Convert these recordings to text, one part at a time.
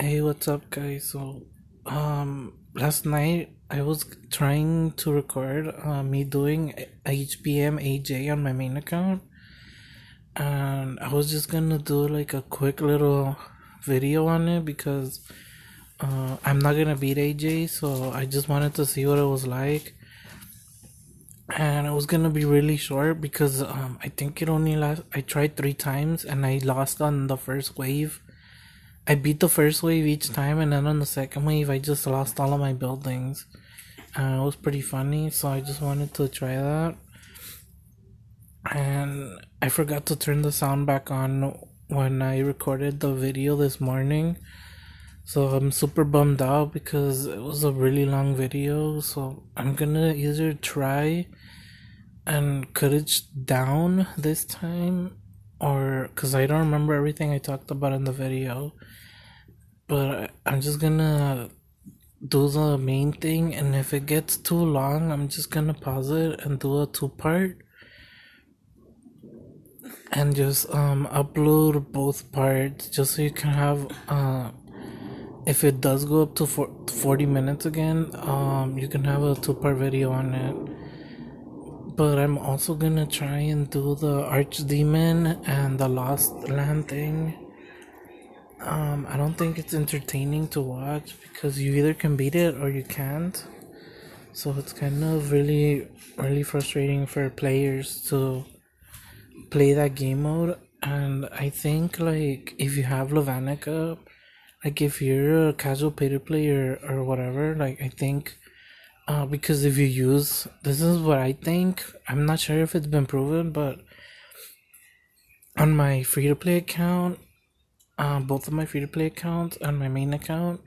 Hey, what's up, guys? Last night I was trying to record me doing HBM AJ on my main account, and I was just gonna do like a quick little video on it because I'm not gonna beat AJ, so I just wanted to see what it was like, and it was gonna be really short because I think it only last. I tried 3 times and I lost on the first wave. I beat the first wave each time, and then on the second wave, I just lost all of my buildings. It was pretty funny, so I just wanted to try that. And I forgot to turn the sound back on when I recorded the video this morning. So I'm super bummed out because it was a really long video. So I'm gonna either try and cut it down this time, or because I don't remember everything I talked about in the video. But I'm just gonna do the main thing, and if it gets too long, I'm just gonna pause it and do a 2-part and just upload both parts just so you can have if it does go up to 40 minutes again, you can have a 2-part video on it. But I'm also gonna try and do the Archdemon and the Lost Land thing. I don't think it's entertaining to watch because you either can beat it or you can't. So it's kind of really frustrating for players to play that game mode. And I think like if you have Lavanica, like if you're a casual pay-to-play or whatever, like I think because if you use, this is what I think, I'm not sure if it's been proven, but on my free-to-play account, both of my free-to-play accounts and my main account,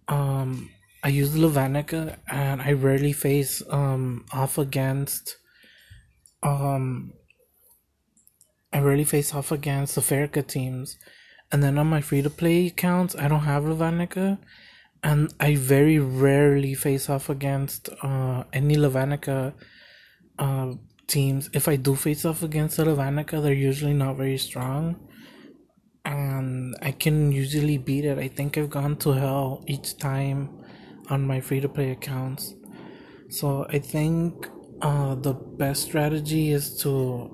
I use Lavanica and I rarely face off against the Ferica teams. And then on my free-to-play accounts, I don't have Lavanica, and I very rarely face off against any Lavanica teams. If I do face off against the Lavanica, they're usually not very strong, and I can usually beat it. I think I've gone to hell each time on my free-to-play accounts. So I think the best strategy is to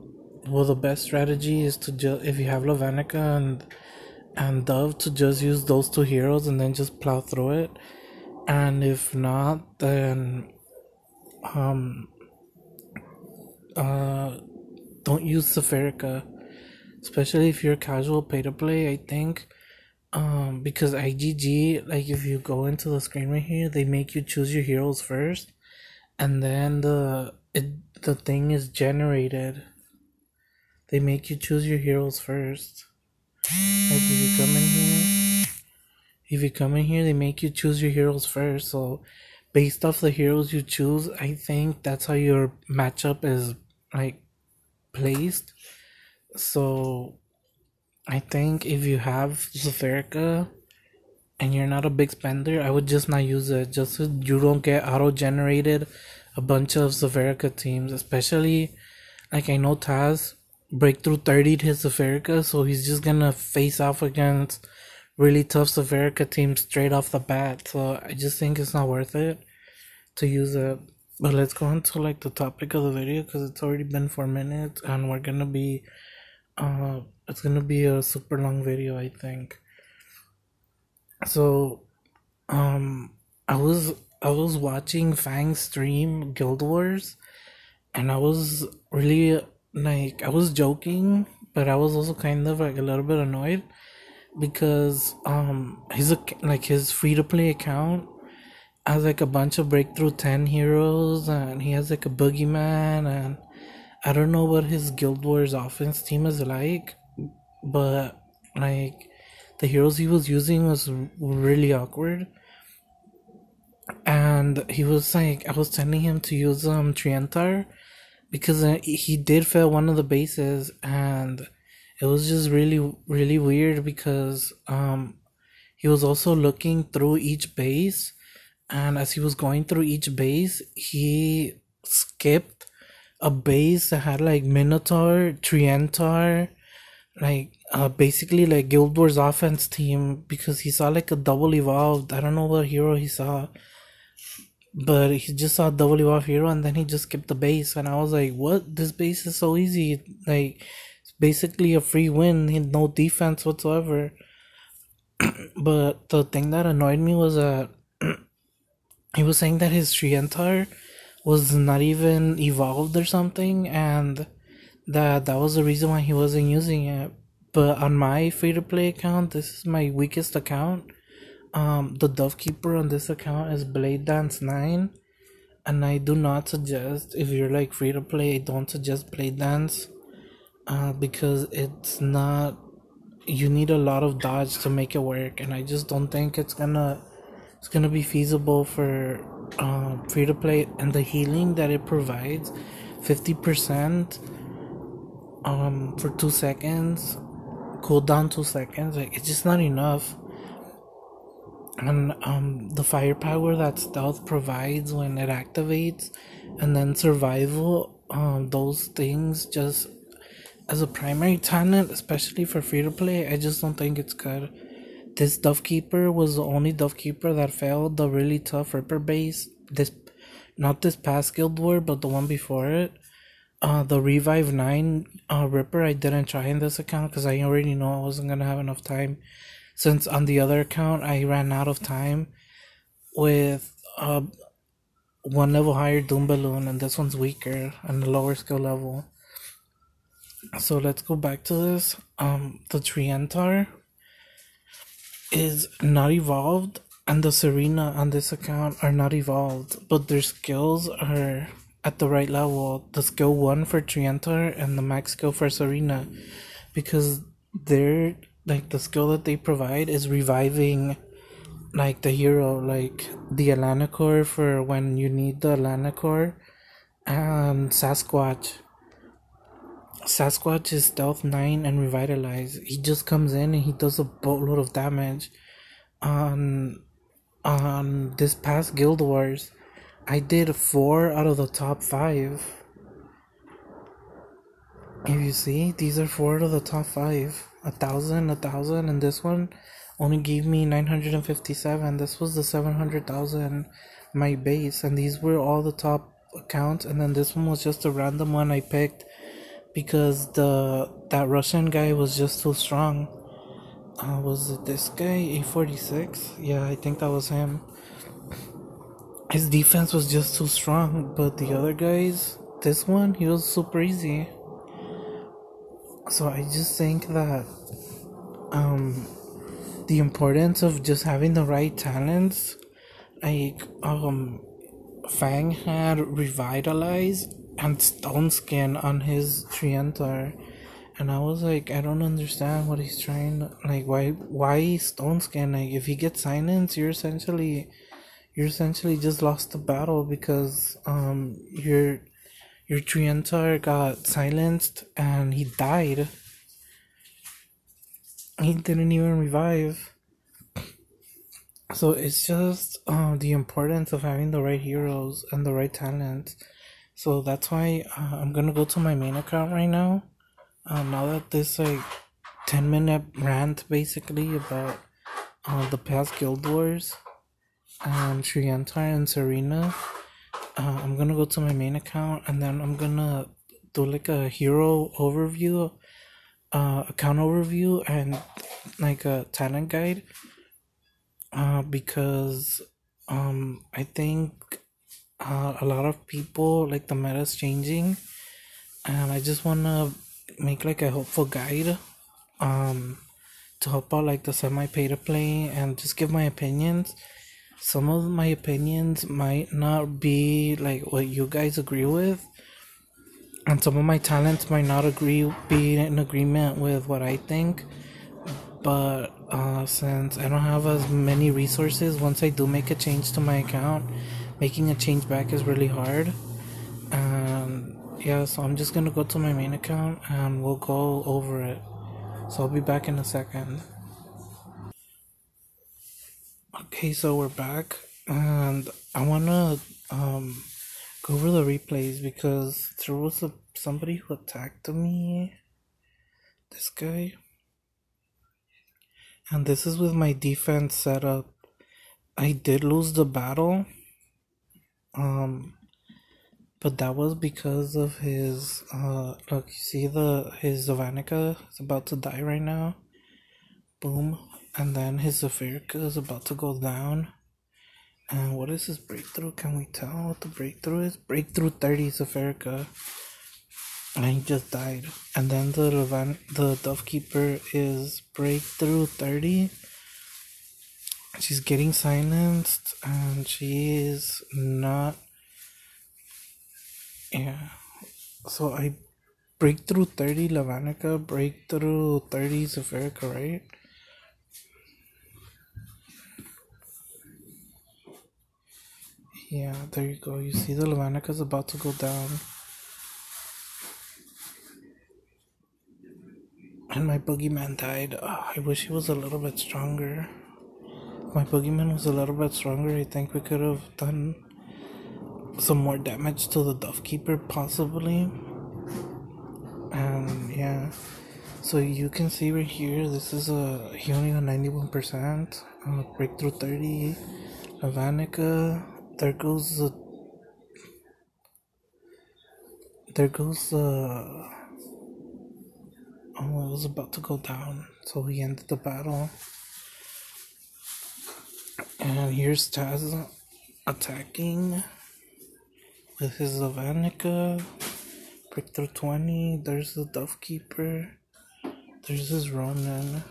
just, if you have Lavanica and Dove, to just use those 2 heroes and then just plow through it. And if not, then don't use Safarica, especially if you're casual pay to play. I think because IGG, like if you go into the screen right here, they make you choose your heroes first, and then the thing is generated. They make you choose your heroes first. Like if you come in here, they make you choose your heroes first. So based off the heroes you choose, I think that's how your matchup is like placed. So I think if you have Zafarica and you're not a big spender, I would just not use it, just so you don't get auto-generated a bunch of Zafarica teams. Especially, like I know Taz breakthrough 30'd his Zafarica, so he's just gonna face off against really tough Zafarica teams straight off the bat. So I just think it's not worth it to use it. But let's go on to like the topic of the video because it's already been 4 minutes and we're gonna be it's gonna be a super long video, I think. So I was watching Fang stream Guild Wars, and I was really like, I was joking, but I was also kind of like a little bit annoyed because his free to play account has like a bunch of breakthrough 10 heroes, and he has like a boogeyman, and I don't know what his Guild Wars offense team is like, but like the heroes he was using was really awkward. And he was like, I was telling him to use Triantar because he did fail one of the bases, and it was just really weird because he was also looking through each base, and as he was going through each base, he skipped a base that had like Minotaur, Triantar, like basically like Guild Wars offense team because he saw like a double evolved. I don't know what hero he saw, but he just saw double evolved hero and then he just skipped the base. And I was like, what? This base is so easy. Like, it's basically a free win. He had no defense whatsoever. But the thing that annoyed me was that he was saying that his Trientar was not even evolved or something, and that was the reason why he wasn't using it. But on my free to play account, this is my weakest account. The Dove Keeper on this account is Blade Dance 9, and I do not suggest, if you're like free to play, I don't suggest Blade Dance, because it's not, you need a lot of dodge to make it work, and I just don't think it's gonna be feasible for free to play. And the healing that it provides, 50% for 2 seconds, cooldown 2 seconds, like it's just not enough. And the firepower that stealth provides when it activates, and then survival, those things just as a primary talent, especially for free to play, I just don't think it's good. This Dove Keeper was the only Dove Keeper that failed the really tough Ripper base. This, not this past Guild War, but the one before it. The Revive 9 Ripper I didn't try in this account because I already know I wasn't gonna have enough time. Since on the other account I ran out of time with one level higher Doom Balloon, and this one's weaker and a lower skill level. So let's go back to this. The Trientar is not evolved, and the Serena on this account are not evolved, but their skills are at the right level. The skill 1 for Trientar and the max skill for Serena, because they're like, the skill that they provide is reviving like the hero, like the Alana Core for when you need the Alana Core, and Sasquatch. Sasquatch is stealth 9 and revitalize. He just comes in and he does a boatload of damage. On this past Guild Wars, I did 4 out of the top 5. If you see, these are 4 out of the top 5. 1,000, and this one only gave me 957. This was the 700,000 my base, and these were all the top accounts. And then this one was just a random one I picked because that Russian guy was just too strong. Was it this guy, A46? Yeah, I think that was him. His defense was just too strong, but the other guys, this one, he was super easy. So I just think that the importance of just having the right talents, like Fang had Revitalize and Stone Skin on his Trientar, and I was like, I don't understand what he's trying to, like, why Stone Skin? Like, if he gets silence, you're essentially just lost the battle, because your Trientar got silenced and he died. He didn't even revive. So it's just the importance of having the right heroes and the right talents. So that's why I'm gonna go to my main account right now. Now that this like 10-minute rant basically about the past Guild Wars and Trientar and Serena, I'm gonna go to my main account and then I'm gonna do like a hero overview, account overview, and like a talent guide. Because I think a lot of people, like, the meta's changing, and I just wanna make like a helpful guide to help out like the semi pay to play and just give my opinions. Some of my opinions might not be like what you guys agree with, and some of my talents might not be in agreement with what I think. But since I don't have as many resources, once I do make a change to my account, making a change back is really hard. And yeah, so I'm just gonna go to my main account and we'll go over it. So I'll be back in a second. Okay, so we're back, and I wanna go over the replays because there was somebody who attacked me. This guy. And this is with my defense setup. I did lose the battle, um, but that was because of his look, you see his Zavanica is about to die right now. Boom. And then his Zafirka is about to go down. And what is his breakthrough? Can we tell what the breakthrough is? Breakthrough 30 Zafirka. And he just died. And then the Dove Keeper is breakthrough 30. She's getting silenced and she is not. Yeah. So I breakthrough 30 Lavanica, breakthrough 30 Zafirka, right? Yeah, there you go. You see the Lavanica's about to go down. And my boogeyman died. I wish he was a little bit stronger. If my boogeyman was a little bit stronger, I think we could have done some more damage to the Dove Keeper, possibly. And yeah. So you can see right here, this is he only got 91%. Breakthrough 30. Lavanica. There goes the. There goes the. Oh, it was about to go down, so he ended the battle. And here's Taz attacking with his Zavanica. Breakthrough 20. There's the Dove Keeper. There's his Ronin.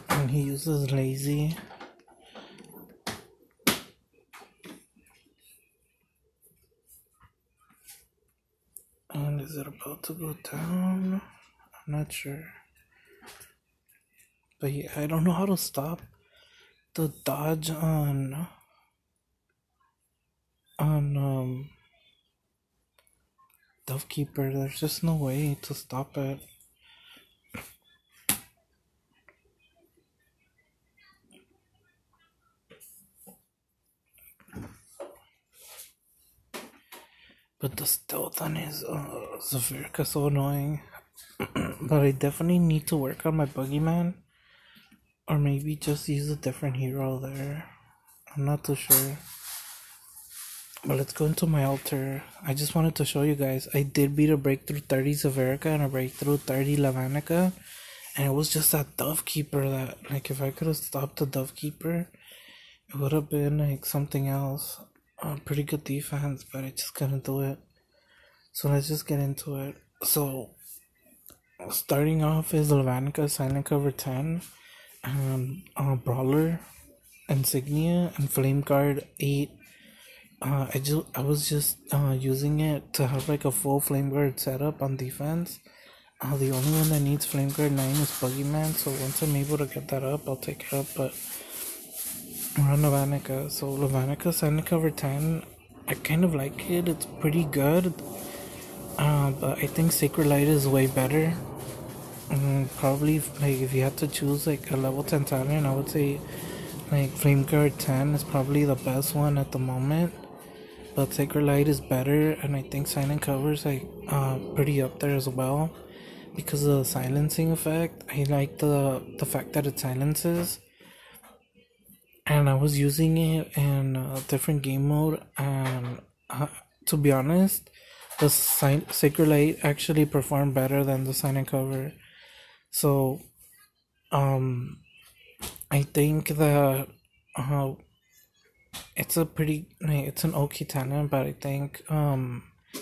And he uses Lazy. And is it about to go down? I'm not sure. But yeah, I don't know how to stop the dodge on Dove Keeper. There's just no way to stop it. But the stealth on his Zafirka so annoying. But I definitely need to work on my boogeyman. Or maybe just use a different hero there. I'm not too sure. But let's go into my altar. I just wanted to show you guys. I did beat a breakthrough 30 Zaverica and a breakthrough 30 Lavanica. And it was just that Dove Keeper that, like, if I could have stopped the Dove Keeper, it would have been like something else. Pretty good defense, but I just couldn't do it. So let's just get into it. So, starting off is Lavanica, Silent Cover 10, and Brawler, Insignia, and Flame Guard 8. I was just using it to have like a full Flame Guard setup on defense. The only one that needs Flame Guard 9 is Boogeyman, so once I'm able to get that up, I'll take it up, but we're on Lavanica. So Lavanica, Silent Cover 10, I kind of like it, it's pretty good, but I think Sacred Light is way better. Probably, like, if you had to choose like a level 10 talent, I would say like Flame Guard 10 is probably the best one at the moment. But Sacred Light is better, and I think Silent Cover is like pretty up there as well because of the silencing effect. I like the fact that it silences, and I was using it in a different game mode, and to be honest, the Sacred Light actually performed better than the Silent Cover. So I think that it's an okay talent, but I think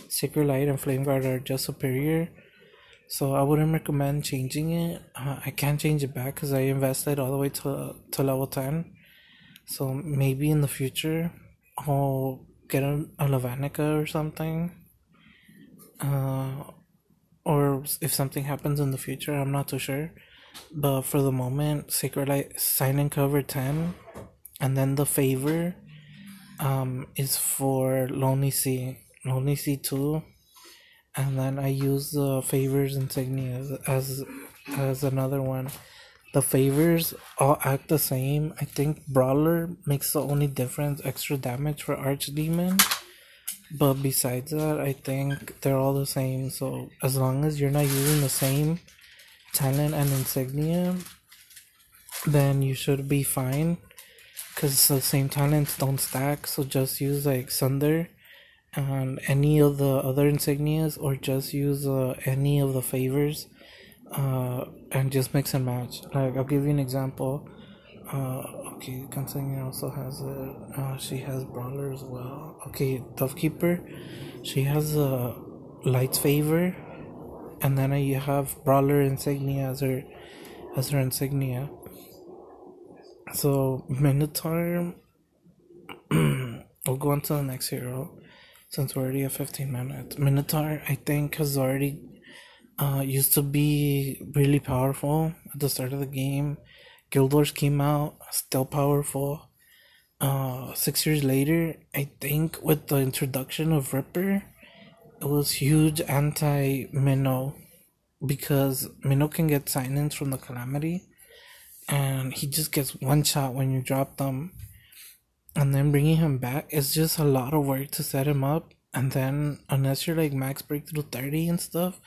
Sacred Light and Flame Guard are just superior. So I wouldn't recommend changing it. I can't change it back because I invested all the way to level 10. So maybe in the future I'll get a Lavanica or something. Or if something happens in the future, I'm not too sure. But for the moment, Sacred Light, Silent Cover 10, and then the favor is for Lonely Sea 2, and then I use the favors insignia as another one. The favors all act the same. I think Brawler makes the only difference extra damage for Archdemon, But besides that, I think they're all the same. So as long as you're not using the same talent and insignia, then you should be fine. Because the same talents don't stack. So just use like Sunder and any of the other insignias, or just use any of the favors, and just mix and match. Like, I'll give you an example. Okay, Gunslinger also has it. She has Brawler as well. Okay, Dovekeeper, she has a Lights Favor, and then you have Brawler Insignia as her insignia. So Minotaur, we'll go on to the next hero since we're already at 15 minutes. Minotaur, I think, has already used to be really powerful at the start of the game. Guild Wars came out, still powerful. 6 years later, I think with the introduction of Ripper, it was huge anti-Minnow, because Minnow can get silence from the Calamity, and he just gets one shot when you drop them. And then bringing him back is just a lot of work to set him up. And then, unless you're like max breakthrough 30 and stuff,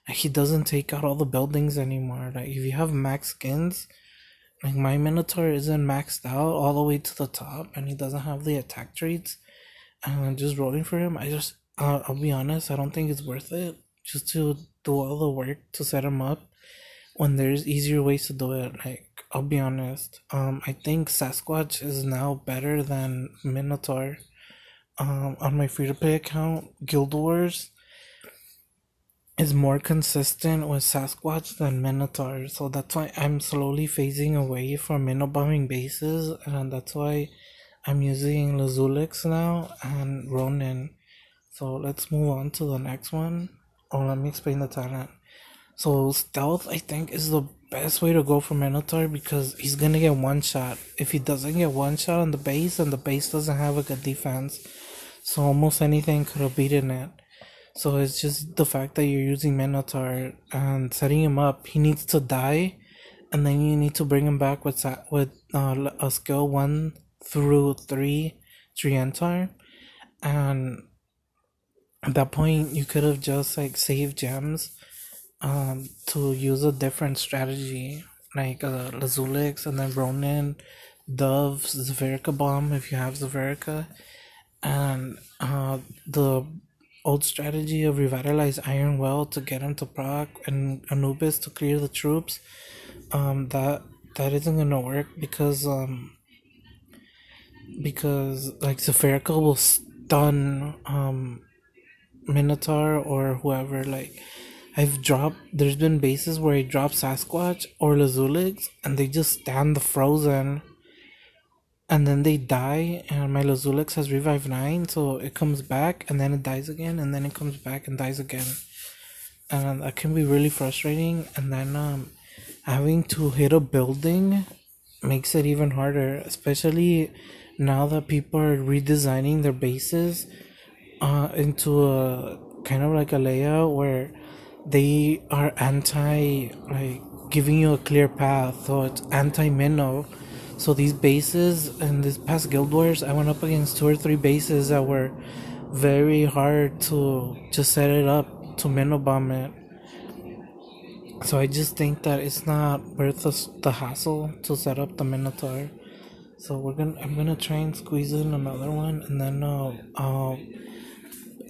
he doesn't take out all the buildings anymore. Like, if you have max skins, like my Minotaur isn't maxed out all the way to the top, and he doesn't have the attack traits, and just rolling for him, I'll be honest, I don't think it's worth it just to do all the work to set him up when there's easier ways to do it. Like, I'll be honest, I think Sasquatch is now better than Minotaur. On my free to play account, Guild Wars is more consistent with Sasquatch than Minotaur, so that's why I'm slowly phasing away from Minnow bombing bases, and that's why I'm using Lazulix now and Ronin. So let's move on to the next one. Oh, let me explain the talent. So Stealth, I think, is the best way to go for Minotaur, because he's gonna get one shot. If he doesn't get one shot on the base, and the base doesn't have a good defense, so almost anything could have beaten it. So it's just the fact that you're using Minotaur and setting him up. He needs to die, and then you need to bring him back with a skill 1 through 3 Triantar, and at that point you could have just like saved gems to use a different strategy, like Lazulix, and then Ronin, Dove, Zafirka Bomb if you have Zafirka, and the old strategy of Revitalize Iron Well to get him to proc, and Anubis to clear the troops. That isn't gonna work, because like Zafirka will stun Minotaur or whoever. Like, there's been bases where I drop Sasquatch or Lazulix, and they just stand the frozen, and then they die, and my Lazulix has revive 9, so it comes back, and then it dies again, and then it comes back and dies again. And that can be really frustrating, and then having to hit a building makes it even harder, especially now that people are redesigning their bases into a kind of like a layout where they are anti, like, giving you a clear path, so it's anti-minnow. So these bases in this past Guild Wars, I went up against 2 or 3 bases that were very hard to just set it up to minnow bomb it. So I just think that it's not worth the hassle to set up the Minotaur. So I'm gonna try and squeeze in another one, and then I'll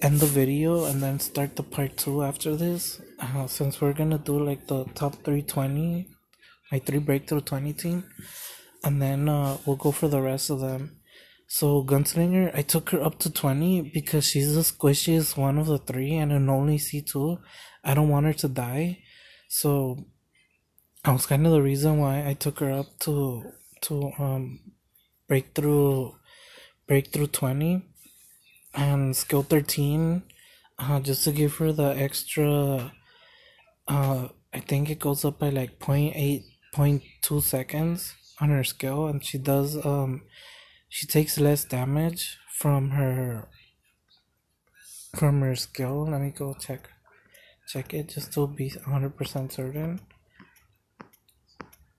end the video and then start the part 2 after this. Since we're gonna do like the top 320, my 3 breakthrough 20 team, and then we'll go for the rest of them. So Gunslinger, I took her up to 20 because she's the squishiest one of the 3, and an only C2. I don't want her to die, so that was kind of the reason why I took her up to breakthrough 20 and skill 13, just to give her the extra. I think it goes up by like 0.2 seconds on her skill, and she takes less damage from her skill. Let me go check it just to be 100% certain.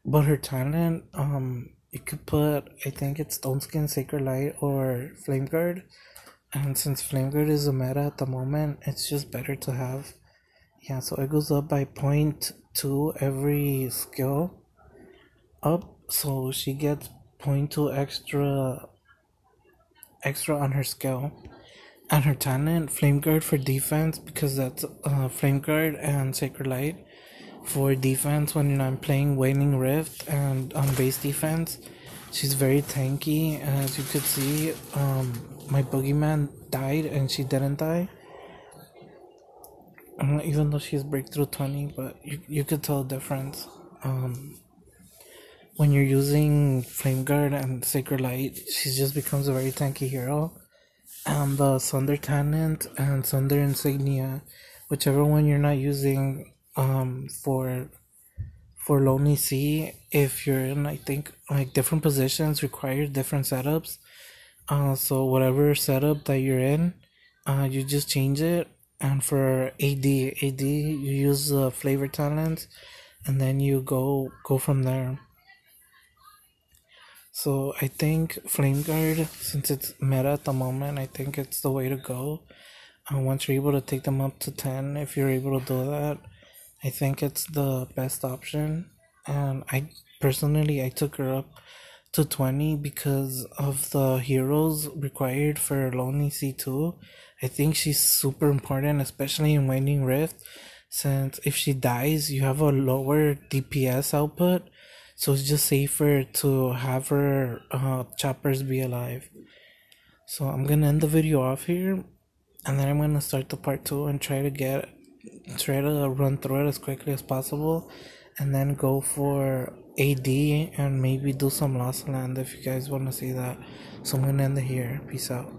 But her talent, you could put, I think it's Stone Skin, Sacred Light, or Flame Guard, and since Flame Guard is a meta at the moment, it's just better to have. Yeah, so it goes up by 0.2 every skill up, so she gets 0.2 extra on her skill. And her talent, Flame Guard for defense, because that's Flame Guard and Sacred Light for defense when I'm playing Waning Rift, and on base defense, she's very tanky. As you could see, my boogeyman died and she didn't die. Even though she's breakthrough 20, but you could tell the difference. When you're using Flame Guard and Sacred Light, she just becomes a very tanky hero. And the Sunder Talent and Sunder Insignia, whichever one you're not using for Lonely Sea, if you're in, I think, like different positions require different setups. So whatever setup that you're in, you just change it. And for AD, you use flavor talents, and then you go from there. So I think Flame Guard, since it's meta at the moment, I think it's the way to go. Once you're able to take them up to 10, if you're able to do that, I think it's the best option. And I took her up to 20 because of the heroes required for Lonely C2. I think she's super important, especially in Waning Rift, since if she dies, you have a lower DPS output, so it's just safer to have her choppers be alive. So I'm gonna end the video off here, and then I'm gonna start the part 2 and try to run through it as quickly as possible, and then go for AD and maybe do some Lost Land if you guys want to see that. So I'm gonna end it here. Peace out.